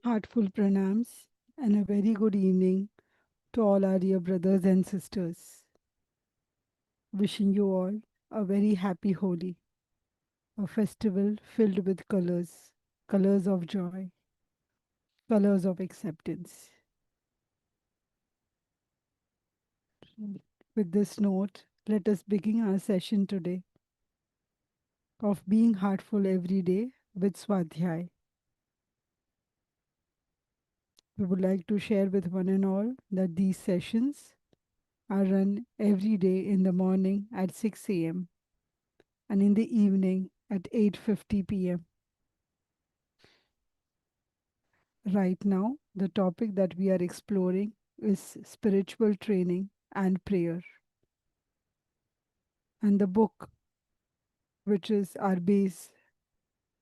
Heartful pranams and a very good evening to all our dear brothers and sisters. Wishing you all a very happy Holi, a festival filled with colors, colors of joy, colors of acceptance. With this note, let us begin our session today of being heartful every day with Swadhyaya. We would like to share with one and all that these sessions are run every day in the morning at 6 a.m. and in the evening at 8:50 p.m. Right now, the topic that we are exploring is spiritual training and prayer. And the book, which is our base,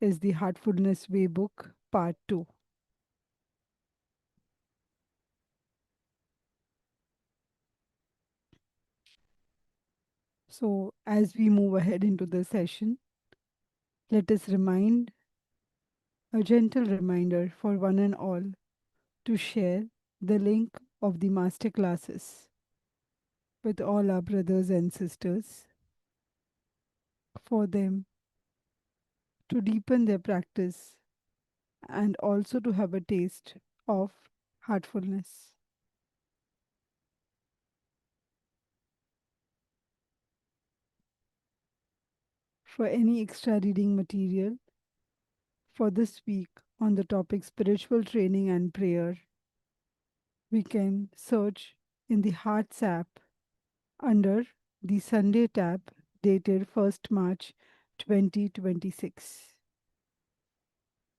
is the Heartfulness Way book, part 2. So, as we move ahead into the session, let us remind a gentle reminder for one and all to share the link of the master classes with all our brothers and sisters for them to deepen their practice and also to have a taste of heartfulness. For any extra reading material for this week on the topic spiritual training and prayer, we can search in the Hearts app under the Sunday tab dated 1st March 2026.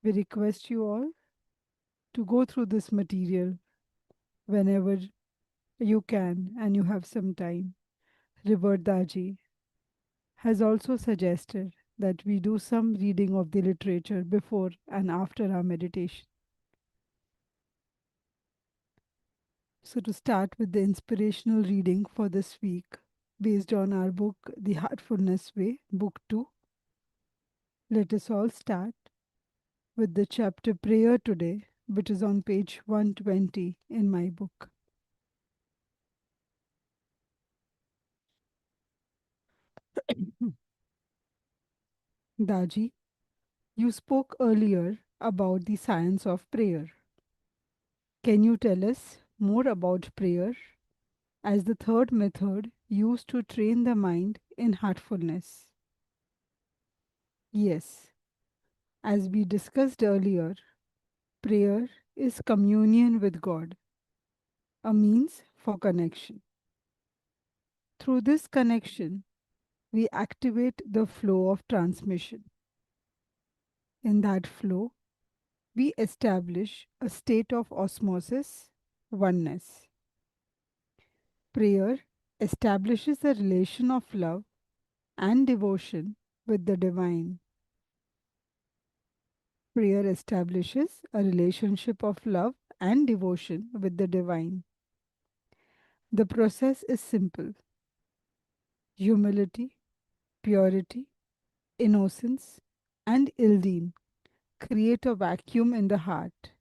We request you all to go through this material whenever you can and you have some time. Revert Daaji has also suggested that we do some reading of the literature before and after our meditation. So, to start with the inspirational reading for this week, based on our book, The Heartfulness Way, Book 2, let us all start with the chapter Prayer today, which is on page 120 in my book. Daji, you spoke earlier about the science of prayer. Can you tell us more about prayer as the third method used to train the mind in heartfulness? Yes, as we discussed earlier, prayer is communion with God, a means for connection. Through this connection, we activate the flow of transmission. In that flow, we establish a state of osmosis, oneness. Prayer establishes a relation of love and devotion with the divine. Prayer establishes a relationship of love and devotion with the divine. The process is simple: humility, purity, innocence, and yielding create a vacuum in the heart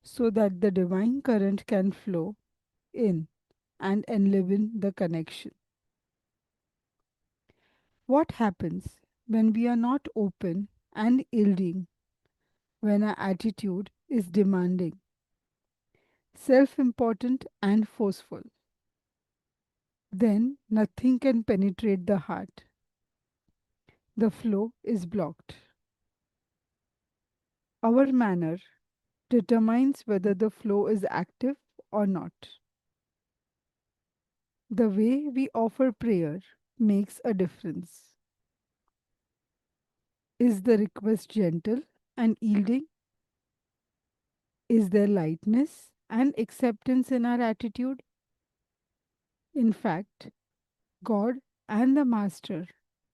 so that the divine current can flow in and enliven the connection. What happens when we are not open and yielding, when our attitude is demanding, self important, and forceful? Then nothing can penetrate the heart. The flow is blocked. Our manner determines whether the flow is active or not. The way we offer prayer makes a difference. Is the request gentle and yielding? Is there lightness and acceptance in our attitude? In fact, God and the Master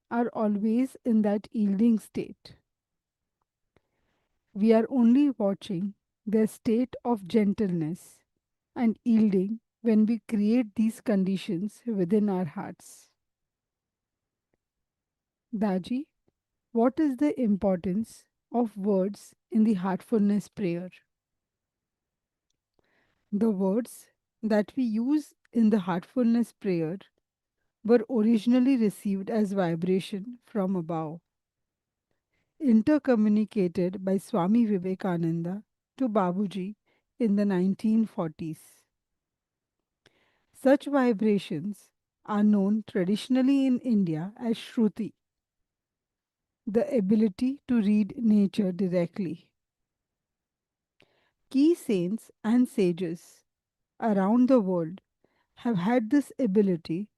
are always in that yielding state. We are only watching their state of gentleness and yielding when we create these conditions within our hearts. Daji, what is the importance of words in the heartfulness prayer? The words that we use in the heartfulness prayer were originally received as vibration from above, intercommunicated by Swami Vivekananda to Babuji in the 1940s. Such vibrations are known traditionally in India as Shruti, the ability to read nature directly. Key saints and sages around the world have had this ability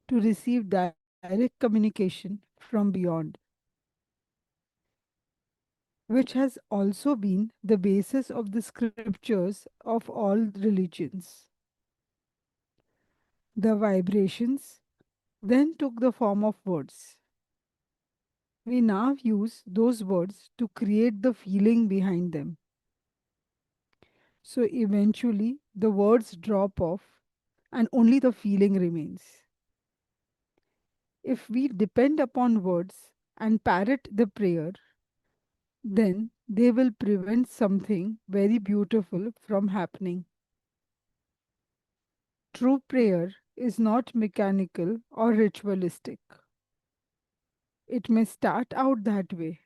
to receive direct communication from beyond, which has also been the basis of the scriptures of all religions. The vibrations then took the form of words. We now use those words to create the feeling behind them. So eventually, the words drop off and only the feeling remains. If we depend upon words and parrot the prayer, then they will prevent something very beautiful from happening. True prayer is not mechanical or ritualistic. It may start out that way,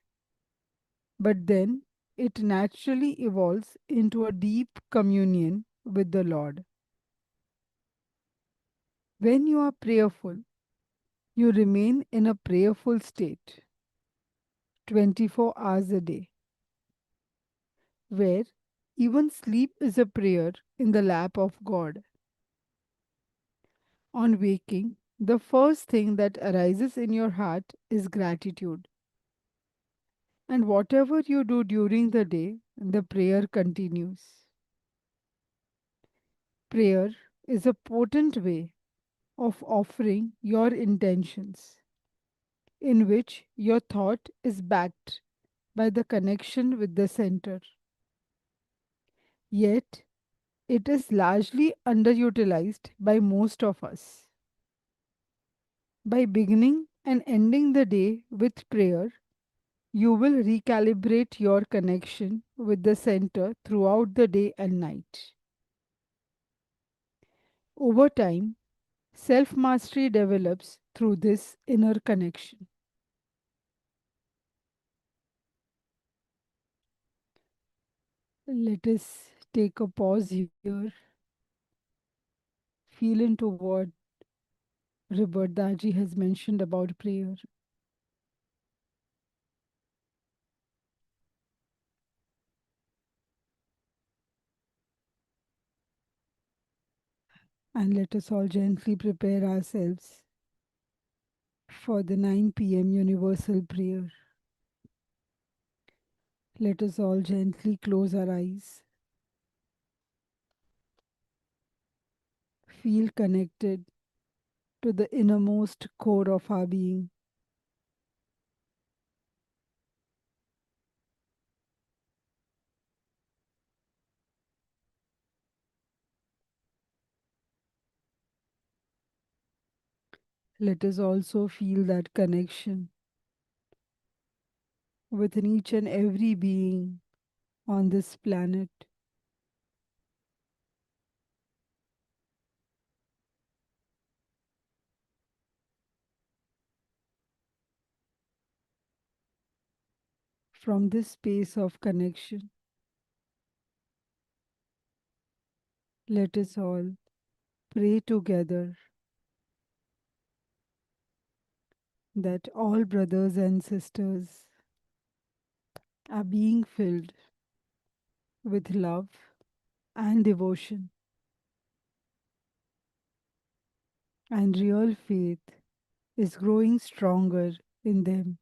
but then it naturally evolves into a deep communion with the Lord. When you are prayerful, you remain in a prayerful state 24 hours a day, where even sleep is a prayer in the lap of God. On waking, the first thing that arises in your heart is gratitude. And whatever you do during the day, the prayer continues. Prayer is a potent way of offering your intentions, in which your thought is backed by the connection with the center. Yet, it is largely underutilized by most of us. By beginning and ending the day with prayer, you will recalibrate your connection with the center throughout the day and night. Over time, self mastery develops through this inner connection. Let us take a pause here, feel into what Robert Daji has mentioned about prayer, and let us all gently prepare ourselves for the 9 p.m. universal prayer. Let us all gently close our eyes, feel connected to the innermost core of our being. Let us also feel that connection with each and every being on this planet. From this space of connection, let us all pray together that all brothers and sisters are being filled with love and devotion, and real faith is growing stronger in them.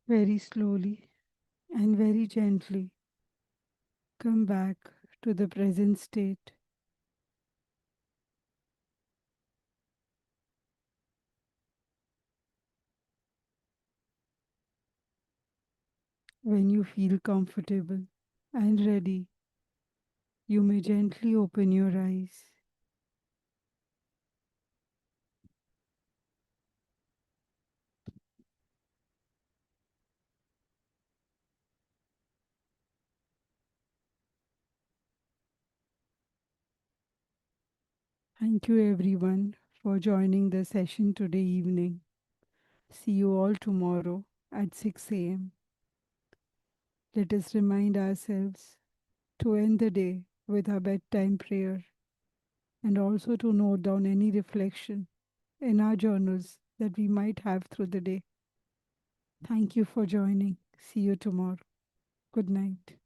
Very slowly and very gently come back to the present state. When you feel comfortable and ready, you may gently open your eyes. Thank you everyone for joining the session today evening. See you all tomorrow at 6 a.m. Let us remind ourselves to end the day with our bedtime prayer and also to note down any reflection in our journals that we might have through the day. Thank you for joining. See you tomorrow. Good night.